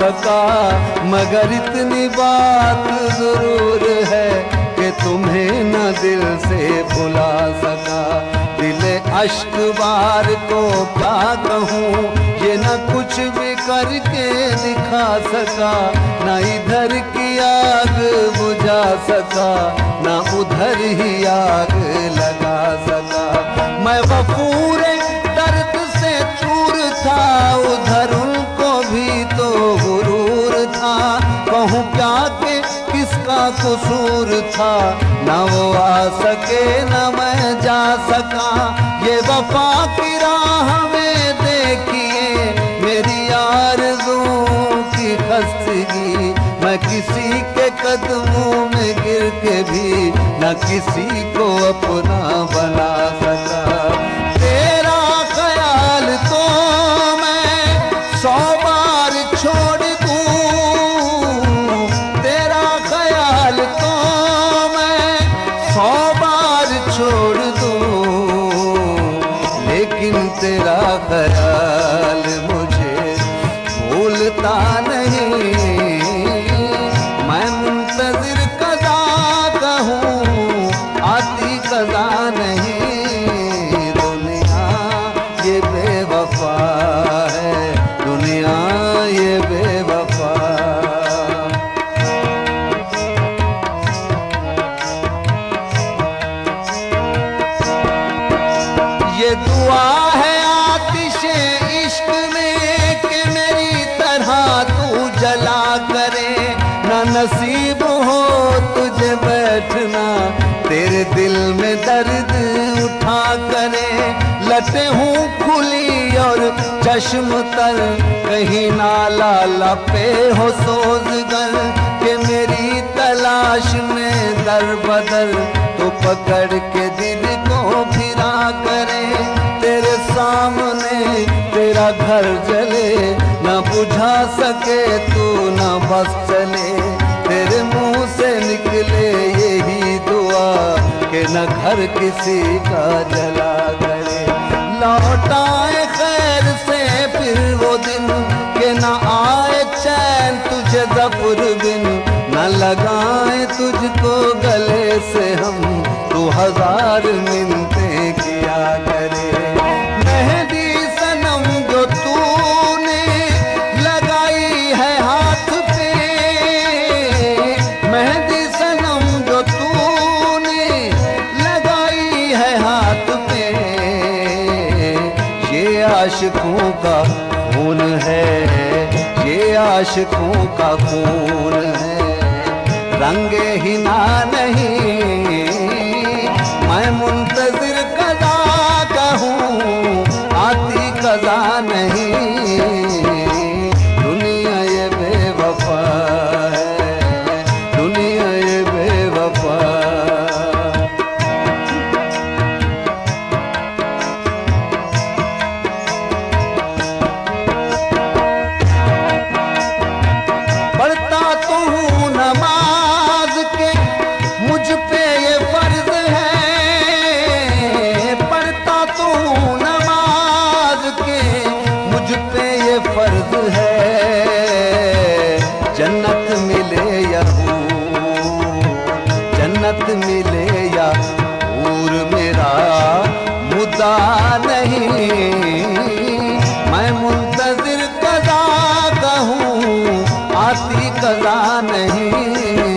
सका, मगर इतनी बात जरूर है कि तुम्हें न दिल से भुला सका। दिले अश्क बार को क्या कहूँ, ये न कुछ भी करके दिखा सका, न इधर की आग बुझा सका, न उधर ही आग लगा सका। मैं गफूरे दर्द से चूर था, उधर उनको भी तो गुरूर था। कहूँ क्या कि किसका कसूर था, न वो आ सके न मैं जा सका। ये वफा की राह में देखिए मेरी आरज़ू की खस्तगी, मैं किसी के कदमों में गिर के भी न किसी को अपना बना सका। तेरा ख्याल तो मैं 100 बार छोड़ दूं, तेरा ख्याल तो मैं 100 बार छोड़ दूं, लेकिन तेरा ख्याल मुझे भूलता नहीं। मैं मुंतज़िर कज़ा का हूँ, आती कज़ा नहीं। दुनिया ये बेवफा है, दुनिया ये बेवफा। ये दुआ है आतिशे इश्क में कि मेरी तरह तू जला करे, न नसीब हो तुझे बैठना तेरे दिल में दर्द उठा करे। लटे हूँ खुली और चश्म तर, कहीं नाला लपे हो सोज़गर, कि मेरी तलाश में दर बदर तो पकड़ के दिल को फिरा करे। तेरे सामने तेरा घर जले, न बुझा सके तू न बस चले। तेरे मुंह से निकले यही दुआ कि न घर किसी का जला करे। लौट आए खैर से फिर वो दिन कि न आए चैन तुझे ज़फ़र बिन, न लगाए तुझको गले से हम तू 1000 मिन्नतें किया करे। मेहंदी सनम जो तूने लगाई है हाथ पे, मेहंदी सनम जो तूने लगाई है हाथ पे, ये आशिकों का खून है, ये आशिकों का खून है। रंगे ही ना नहीं, मैं मुंतज़िर कज़ा का हूँ, आती कज़ा नहीं। दुनिया ये बेवफा है, दुनिया ये बेवफा। पढ़ता तो हूँ नमाज के, मुझ पे ये फर्ज है। पढ़ता तो हूँ नमाज के, मुझ पे ये फर्ज है। जन्नत मिले या हूर, जन्नत मिले या हूर, मेरा मुद्दा नहीं। मैं मुंतज़िर कज़ा का हूँ, आती कज़ा नहीं।